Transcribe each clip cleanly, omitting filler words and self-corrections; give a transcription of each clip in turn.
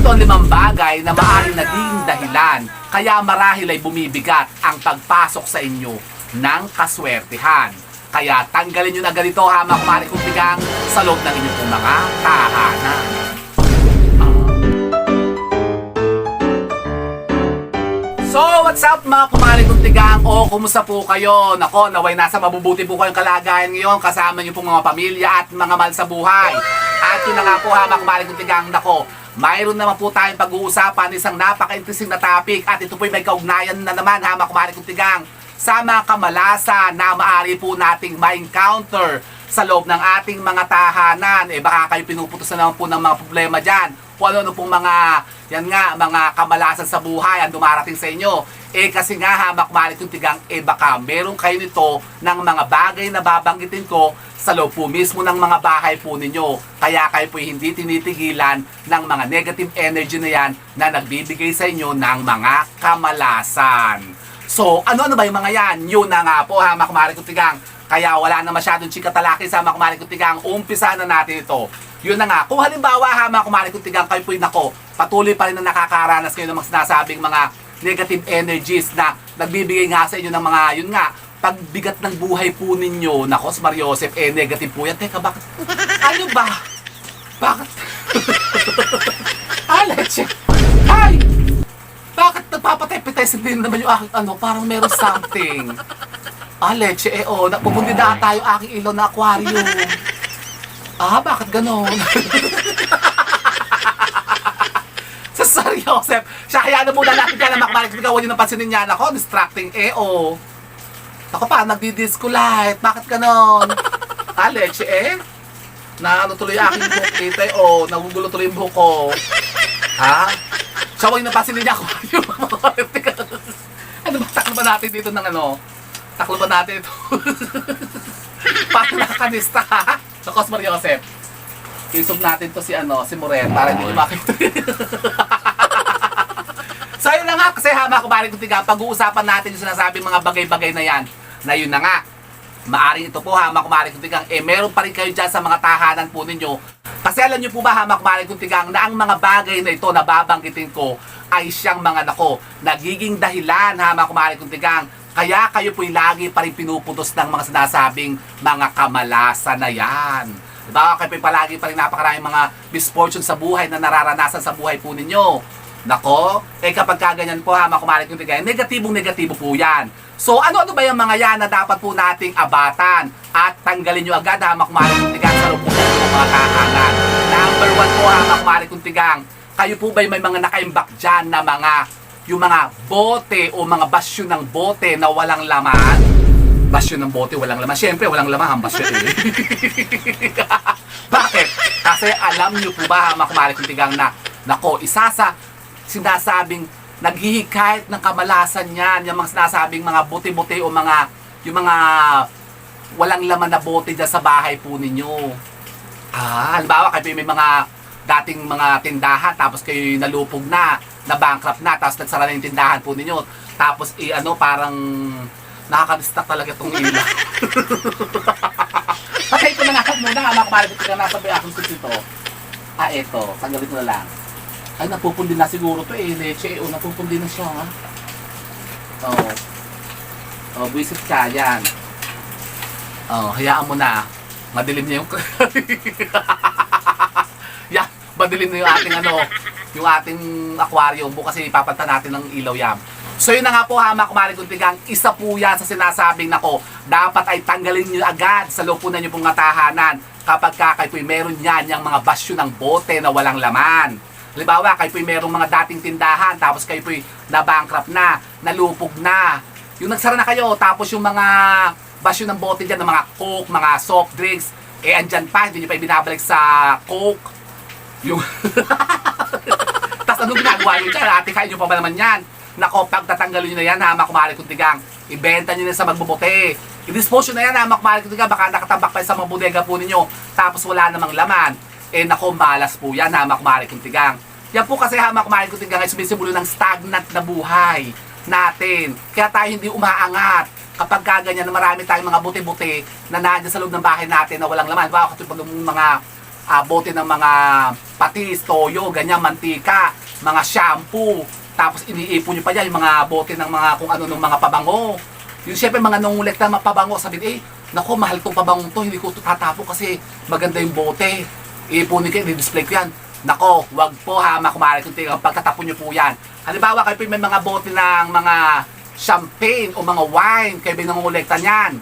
Narito ang 5 bagay na maaaring naging dahilan kaya marahil ay bumibigat ang pagpasok sa inyo ng kaswertihan. Kaya tanggalin nyo na ganito hamak marikutigang sa loob ng inyong pong mga tahanan. So, what's up mga kumarikutigang? O, kumusta po kayo? Nako, naway nasa mabubuti po kayong kalagayan ngayon kasama nyo pong mga pamilya at mga mahal sa buhay. At yun na nga po hamak kumarikutigang, nako, mayroon naman po tayong pag-uusapan isang napaka-interesting na topic at ito po may kaugnayan na naman hamak kumarikutigang sa mga kamalasan na maaari po nating ma-encounter sa loob ng ating mga tahanan. Baka kayo pinuputos na naman po ng mga problema dyan. Kung ano pong mga, yan nga, mga kamalasan sa buhay ang dumarating sa inyo. Kasi nga hamak kumarikutigang, baka meron kayo nito ng mga bagay na babanggitin ko sa loob po mismo ng mga bahay po ninyo. Kaya kayo po hindi tinitigilan ng mga negative energy na yan na nagbibigay sa inyo ng mga kamalasan. So, ano ba yung mga yan? Yun na nga po, hamak kumarikutigang. Kaya wala na masyadong chikatalaki sa hamak kumarikutigang. Umpisa na natin ito. Yun na nga. Kung halimbawa, hamak kumarikutigang, kayo po'y nako, patuloy pa rin na nakakaranas kayo ng mga sinasabing mga negative energies na nagbibigay nga sa inyo ng mga, yun nga, pagbigat ng buhay po ninyo. Nako, si Mariosep, negative po yan. Teka, bakit? Ano ba? Bakit? Leche. Ay! Bakit nagpapatay-pitay din naman yung aking ano? Parang meron something. Leche, napupundi na tayo aking ilaw na aquarium. Bakit ganon? Sa Mariosep, siya kaya na muna natin dyan na makamalig. Huwag nyo nang pansinin niya. Nako, distracting Ako pa, nagdi-disco light. Bakit ganon? Leche Naano tuloy aking buhok dito nagugulo tuloy yung buhok ko. Siya huwag napasin niya ako. Ano ba, taklo ba natin dito ng Taklo ba natin ito? Parang nakakanista ha? Sa Cosmar Joseph. Isog natin to si Moren para hindi nyo makita. So yun na nga, kasi hamak kumarikutigang, pag-uusapan natin yung sinasabing mga bagay-bagay na yan. Na yun na nga, maaring ito po hamak kumarikutigang, meron pa rin kayo dyan sa mga tahanan po ninyo. Kasi alam nyo po ba hamak kumarikutigang, na ang mga bagay na ito na babanggitin ko ay siyang mga nagiging dahilan hamak kumarikutigang. Kaya kayo po'y lagi pa rin pinuputos ng mga sinasabing mga kamalasan na yan. Diba? Kayo po'y palagi pa rin napakaraming mga misfortune sa buhay na nararanasan sa buhay po ninyo. Nako, kapag kaganyan po hamak kumarikutigang, negatibong-negatibo po yan. So, ano ba yung mga yan na dapat po nating abatan at tanggalin nyo agad hamak kumarikutigang sa loob po ng mga tahanan? Number 1 po hamak kumarikutigang, kayo po ba may mga nakaimbak dyan na yung mga bote o mga basyo ng bote na walang laman? Basyo ng bote, walang laman. Siyempre, walang laman ang basyo Bakit? Kasi alam nyo po ba hamak kumarikutigang na, nako, isa sa sinasabing naghihikayat ng kamalasan yan, yung mga sinasabing mga bote-bote o yung mga walang laman na bote dyan sa bahay po ninyo. Halimbawa, kayo may mga dating mga tindahan, tapos kayo nalupog na bankrupt na, tapos nagsara na yung tindahan po ninyo. Tapos, parang nakaka-distract talaga itong ilaw. Patay ko na nga muna, hamak kumarikutigang nasa may akong ito. Eto, tanggalin ko na lang. Ay, napupundi na siguro to Leche, napupundi na siya, Buisit ka, yan. Hayaan mo na. Madilim niya yung... yan, madilim na yung ating yung ating aquarium. Bukas ipapanta natin ng ilaw yan. So yun na nga po hamak kumarikutigang, isa po yan sa sinasabing nako, dapat ay tanggalin nyo agad sa loob po na nyo pong tahanan kapag kayo po'y meron yan, yung mga basyo ng bote na walang laman. Halimbawa, kayo po'y merong mga dating tindahan, tapos kayo po'y na-bankrupt na, nalupog na. Yung nagsara na kayo, tapos yung mga basyo ng bote dyan, ng mga Coke, mga soft drinks, andyan pa, hindi nyo pa ibinabalik sa Coke. Yung... Tapos anong ginagawa nyo dyan? Kain nyo pa ba naman yan? Nako, pagtatanggalin nyo na yan, hamak kumarikutigang, ibenta nyo na sa magbubote. I-dispose nyo na yan, hamak kumarikutigang, baka nakatambak pa sa mga bodega po ninyo, tapos wala namang laman. Nako, malas po yan, hamak kumarikutigang. Yan po kasi hamak kumarikutigang ay sumisimulo ng stagnant na buhay natin. Kaya tayo hindi umaangat. Kapag kaganyan na marami tayong mga buti-buti na nandiyan sa loob ng bahay natin na walang laman. Baka kapag mga bote ng mga patis, toyo, ganyan, mantika, mga shampoo, tapos iniipon nyo pa yan, yung mga bote ng mga kung ano ng mga pabango. Yung syempre mga nangungulekta ng mga pabango, sabihin, nako, mahal tong pabangong to, hindi ko ito tatapo kasi maganda yung bote. Iipunin ko, i-display ko yan. Nako, wag po ha, mga kumare kung tingnan, pagtatapon nyo po yan. Halimbawa, kayo po may mga bote ng mga champagne o mga wine, kayo ba nangungulekta niyan?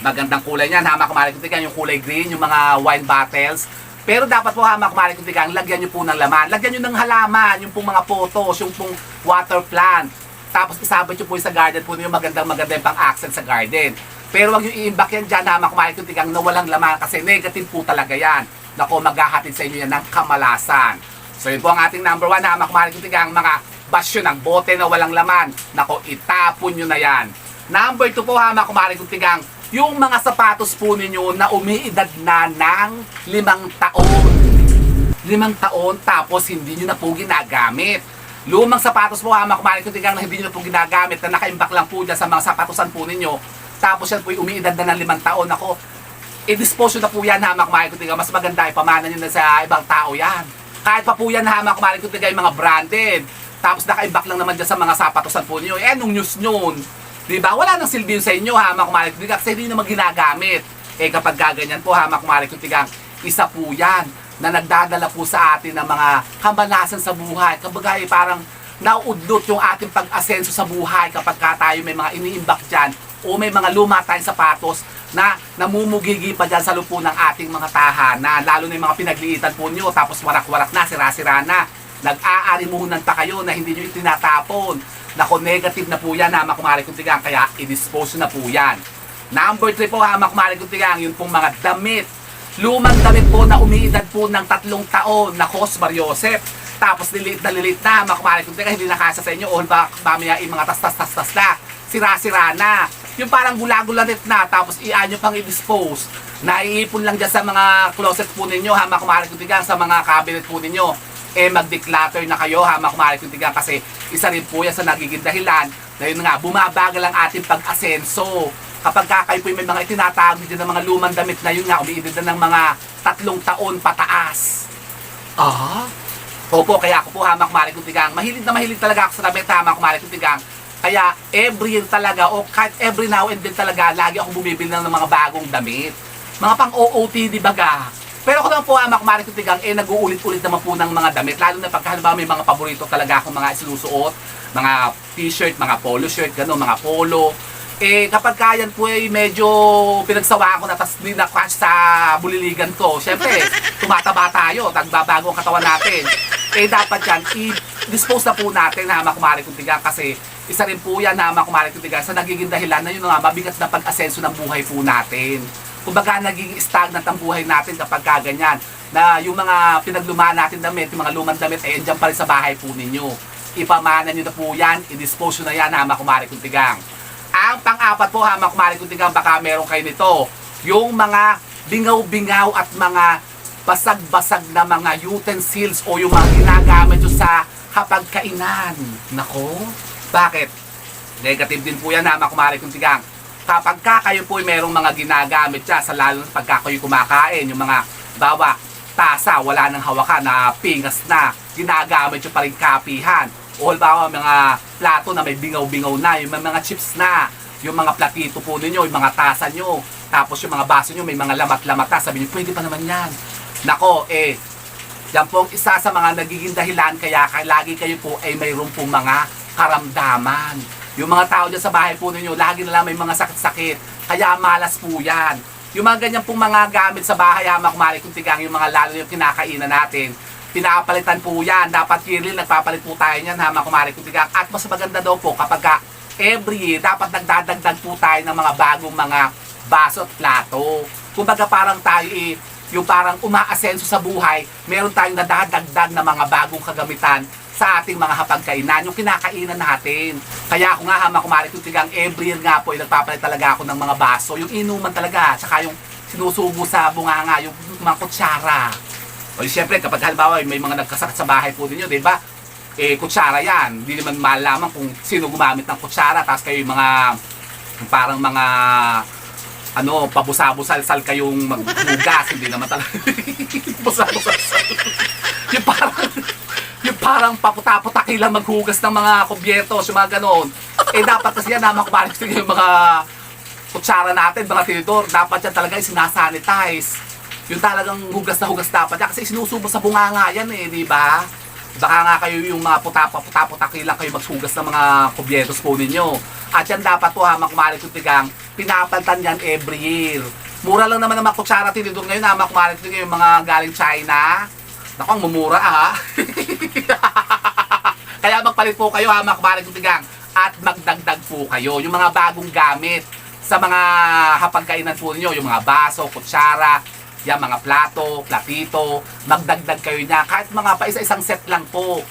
Magandang kulay niyan, ha, mga kumare kung tingnan, yung kulay green, yung mga wine bottles. Pero dapat po ha, mga kumare kung tingnan, lagyan nyo po ng laman. Lagyan nyo ng halaman, yung pong mga photos, yung pong water plant. Tapos isabit nyo po sa garden po yung magandang yung pang-accent sa garden. Pero wag yung i-imbak yan dyan ha, mga kumare kung tingnan, na walang laman kasi negative po talaga yan. Nako, maghahatid sa inyo yan ng kamalasan. So yun po ang ating number 1 ha, mga kumare kung tingnan, mga basyo ng bote na walang laman. Nako, itapon nyo na yan. Number 2 po ha, mga kumare kung tingnan, yung mga sapatos po ninyo na umiidad na ng 5 taon. 5 taon tapos hindi nyo na po ginagamit. Lumang sapatos po ha, mga kumare kung tingnan, na hindi nyo na po ginagamit, na nakaimbak lang po dyan sa mga sapatosan po ninyo. Tapos yan po yung umiidad na ng 5 taon. Ako, i-dispose na po yan ha, mga kumare kung tingnan. Mas maganda, ipamana nyo na sa ibang tao yan. Kahit pa po yan ha, mga kumare kung tingnan, yung mga branded. Tapos nakaimbak lang naman dyan sa mga sapatosan po ninyo. Anong news nyon? Diba? Wala nang silbi yun sa inyo ha, mga kumare kung tingnan, kasi hindi naman ginagamit. Kapag gaganyan po ha, mga kumare kung tingnan, isa po yan na nagdadala po sa atin ng mga kamalasan sa buhay. Kapag parang nauudlot yung ating pag-asenso sa buhay kapag tayo may mga iniimbak dyan o may mga luma tayong sapatos na namumugigi pa dyan sa lupo ng ating mga tahanan. Lalo na yung mga pinagliitan po nyo, tapos warak-warak na, sira-sira na. Nag-aarimuhunan pa kayo na hindi nyo itinatapon. Nako, negative na po yan ha, mga kumare kung tingnan, kaya i-dispose na po yan. Number 3 po ha, mga kumare kung tingnan, yun pong mga damit. Lumang damit po na umiidad po ng 3 taon. Nako, Mariosep. Tapos lilit na, mga kumare kung tingnan, hindi nakasa sa inyo, o mamaya yung mga tas-tas-tas na. Sira-sira na. Yung parang gula-gularit na, tapos i-anyo pang i-dispose. Naiipon lang dyan sa mga closet po ninyo ha, mga kumare kung tingnan, sa mga cabinet po ninyo. Mag-declutter na kayo ha, mga kumare kung tingnan, kasi isa rin po yan sa nagiging dahilan na yun nga, bumabagal ang ating pag-asenso. Kapag kayo po may mga itinatawag din ng mga lumang damit na yun nga, umiidad na ng mga 3 taon pataas. Opo, kaya ako po ha, mga kumare kung tingnan, mahilig na mahilig talaga ako sa damit ha, mga kumare kung tingnan. Kaya every year talaga, o kahit every now and then talaga, lagi akong bumibili ng mga bagong damit. Mga pang OOTD baga. Pero ako naman po ha, mga kumare kung tingnan, nag-uulit-ulit naman po ng mga damit. Lalo na pagkahalimbawa may mga paborito talaga akong mga sinusuot, mga t-shirt, mga polo shirt, gano'n, mga polo. Kapag kayan po medyo pinagsawa ko na, tas di na-catch sa buliligan ko, syempre, tumataba tayo, tagbabago ang katawan natin. Dapat yan, i-dispose na po natin ha, mga kumare kung tingnan, kasi isa rin po yan ha, mga kumare kung tingnan, sa nagiging dahilan na yun nga, mabigat na pag-asenso ng buhay po natin. Kumbaga naging stagnant ang buhay natin kapag kaganyan, na yung mga pinaglumaan natin damit, yung mga lumang damit, andyan pa rin sa bahay po ninyo. Ipamana nyo na po yan, i-dispose nyo na yan ha, mga kumare kung tingnan. Ang pang-apat po ha, mga kumare kung tingnan, baka meron kayo nito, yung mga bingaw-bingaw at mga basag-basag na mga utensils o yung mga ginagamit nyo sa hapagkainan. Nako, bakit? Negative din po yan ha, mga kumare kung tingnan. Kapag kayo po merong mga ginagamit siya, sa lalo na pagka kayo kumakain, yung mga bawa, tasa, wala nang hawakan na pingas na, ginagamit yung pa rin kapihan. O halimbawa mga plato na may bingaw-bingaw na, yung mga chips na, yung mga platito po ninyo, yung mga tasa nyo, tapos yung mga baso nyo may mga lamat-lamat na, sabi nyo, pwede pa naman yan. Nako, yan pong isa sa mga nagiging dahilan kaya lagi kayo po ay mayroon pong mga karamdaman. Yung mga tao dyan sa bahay po ninyo, lagi na lang may mga sakit-sakit, kaya malas po yan. Yung mga ganyan pong mga gamit sa bahay, mga kumare kung tingnan, yung mga lalo yung kinakainan natin, pinapalitan po yan. Dapat yearly nagpapalit po tayo yan ha, mga kumare kung tingnan. At mas maganda daw po kapag every year, dapat nagdadagdag po tayo ng mga bagong mga baso at plato. Kumbaga parang tayo yung parang umaasenso sa buhay, meron tayong nadadagdag na mga bagong kagamitan sa ating mga hapagkainan, yung kinakainan natin. Kaya ako nga ha, mga kumare kung tingnan, every year nga po, nagpapalit talaga ako ng mga baso, yung inuman talaga, tsaka yung sinusubo sa bunganga, yung mga kutsara. O siyempre, kapag halimbawa may mga nagkasakit sa bahay po ninyo, di ba? Kutsara yan. Hindi naman malaman kung sino gumamit ng kutsara, tapos kayo yung mga, parang mga pabusabusal-sal kayong maghugas, hindi naman talaga. Pabusabusal-sal. yung parang paputa-putaki lang maghugas ng mga kubyertos, yung mga ganon. Dapat kasi yan naman kumalik yung mga kutsara natin, mga tinidor, dapat yan talaga sinasanitize. Yung talagang hugas na hugas dapat yan, kasi sinusubo sa bunganga yan di ba? Baka nga kayo yung mga puta-putaki lang kayo maghugas ng mga kubyertos po ninyo. At yan dapat po kumalik yung tigang, pinapaltan yan every year. Mura lang naman ang mga kutsara tinidor ngayon kumalik yung mga galing China. Naku, ang mumura Kaya magpalit po kayo kumalik yung tigang. At magdagdag po kayo yung mga bagong gamit sa mga hapagkainan po ninyo, yung mga baso, kutsara, yung mga plato, platito, magdagdag kayo niya. Kahit mga pa isa-isang set lang po.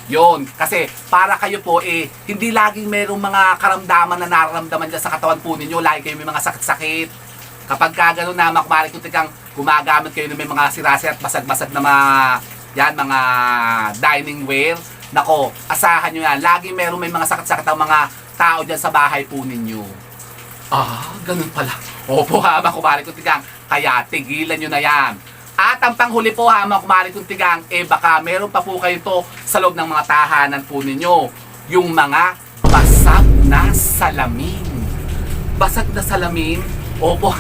Yon, kasi para kayo po hindi laging merong mga karamdaman na nararamdaman dyan sa katawan po ninyo. Lagi kayo may mga sakit-sakit. Kapag gano'n na kumalik yung tigang gumagamit kayo ng may mga sirase at basag-basag na mga dining ware, nako, asahan nyo yan. Lagi meron may mga sakit-sakit ang mga tao dyan sa bahay po ninyo. Ganun pala. Opo, kumalik yung tigang. Kaya tigilan nyo na yan. At ang panghuli po kumalik yung tigang, baka meron pa po kayo to sa loob ng mga tahanan po ninyo. Yung mga basag na salamin. Basag na salamin? Opo,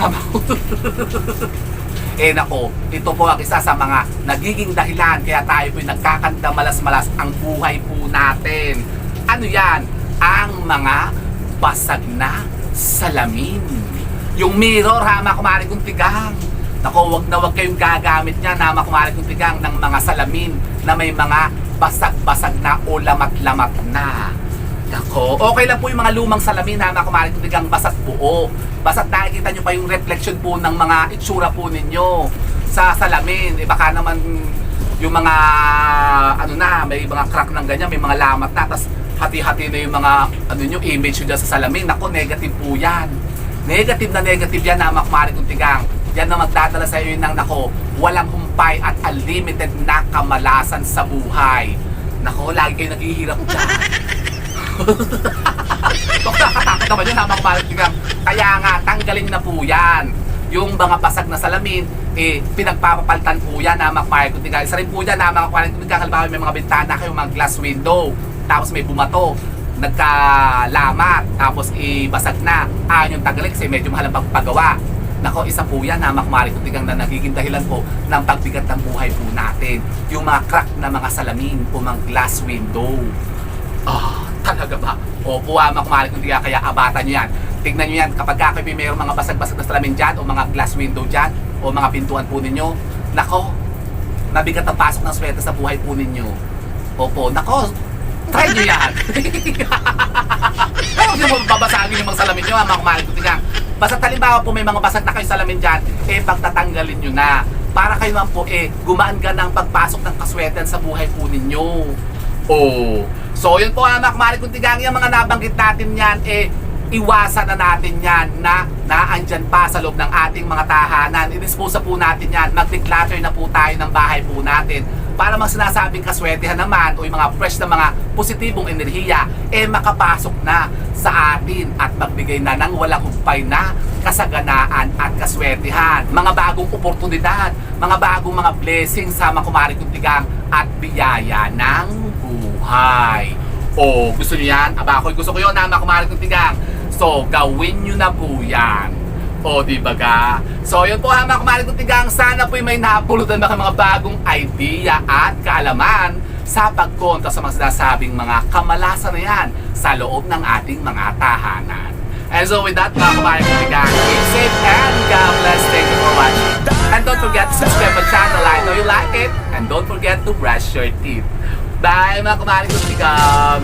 nako, ito po ang isa sa mga nagiging dahilan kaya tayo po'y nagkakanda malas-malas ang buhay po natin. Ano yan? Ang mga basag na salamin. Yung mirror, kumalik yung tigang. Nako, wag na wag kayong gagamit niya kumalik yung tigang ng mga salamin na may mga basag-basag na o lamat-lamat na. Nako, okay lang po yung mga lumang salamin kumalik yung tigang basat buo. Basat nakikita nyo pa yung reflection po ng mga itsura po ninyo sa salamin. Baka naman yung mga may mga crack ng ganyan, may mga lamat na, tas hati-hati na yung mga image nyo dyan sa salamin. Nako, negative po yan. Negative na negative yan kumalik yung tigang. Yan na magdadala sa iyo ng walang humpay at unlimited na kamalasan sa buhay. Nako, lagi kayo naghihirap dyan. Nakakatakot naman yun kumalik yung tigang. Kaya nga, tanggalin na po yan. Yung mga basag na salamin, pinagpapapaltan po yan kumalik yung tigang. Isa rin po yan kumalik yung tigang. Halimbawa may mga bintana kayo, mga glass window, tapos may bumato, nagkalamat, tapos basag na. Yung tanggalin kasi medyo mahal ang pagpagawa. Nako, isa po yan kumalik yung tigang na nagiging dahilan po ng pagbigat ng buhay po natin. Yung mga crack na mga salamin o mga glass window. Talaga ba? Opo, kumalik yung tigang, kaya abatan nyo yan. Tignan nyo yan, kapag kayo mayroong mga basag-basag na salamin dyan o mga glass window dyan o mga pintuan po ninyo, nako, nabigat ang pasok ng swerte sa buhay po ninyo. Opo, nako, try nyo yan. Pero hindi mo babasagin yung mga salamin nyo kumalik yung tigang. Basta halimbawa po may mga basag na kayo salamin dyan, pagtatanggalin nyo na. Para kayo naman po, gumaan ka ng pagpasok ng kaswerte sa buhay po ninyo. So yun po kumalik yung tigang, yung mga nabanggit natin yan, iwasan na natin yan na naandyan pa sa loob ng ating mga tahanan. I-dispose po natin yan. Mag-declutter na po tayo ng bahay po natin para mga sinasabing kaswertehan naman o yung mga fresh na mga positibong enerhiya makapasok na sa atin at magbigay na ng walang humpay na kasaganaan at kaswertehan. Mga bagong oportunidad, mga bagong mga blessings sa kumalik yung tigang at biyaya ng buhay. Gusto niyo yan? Gusto ko yun kumalik yung tigang. So, gawin nyo na po yan. Di ba ga? So, yun po kumalik yung tigang. Sana po'y may napulutan mga bagong idea at kaalaman sa pagkontra sa mga sinasabing mga kamalasan na yan sa loob ng ating mga tahanan. And so with that, kumalik yung tigang, keep safe and God bless. Thank you for watching. And don't forget to subscribe my channel. I know you like it. And don't forget to brush your teeth. Bye kumalik yung tigang.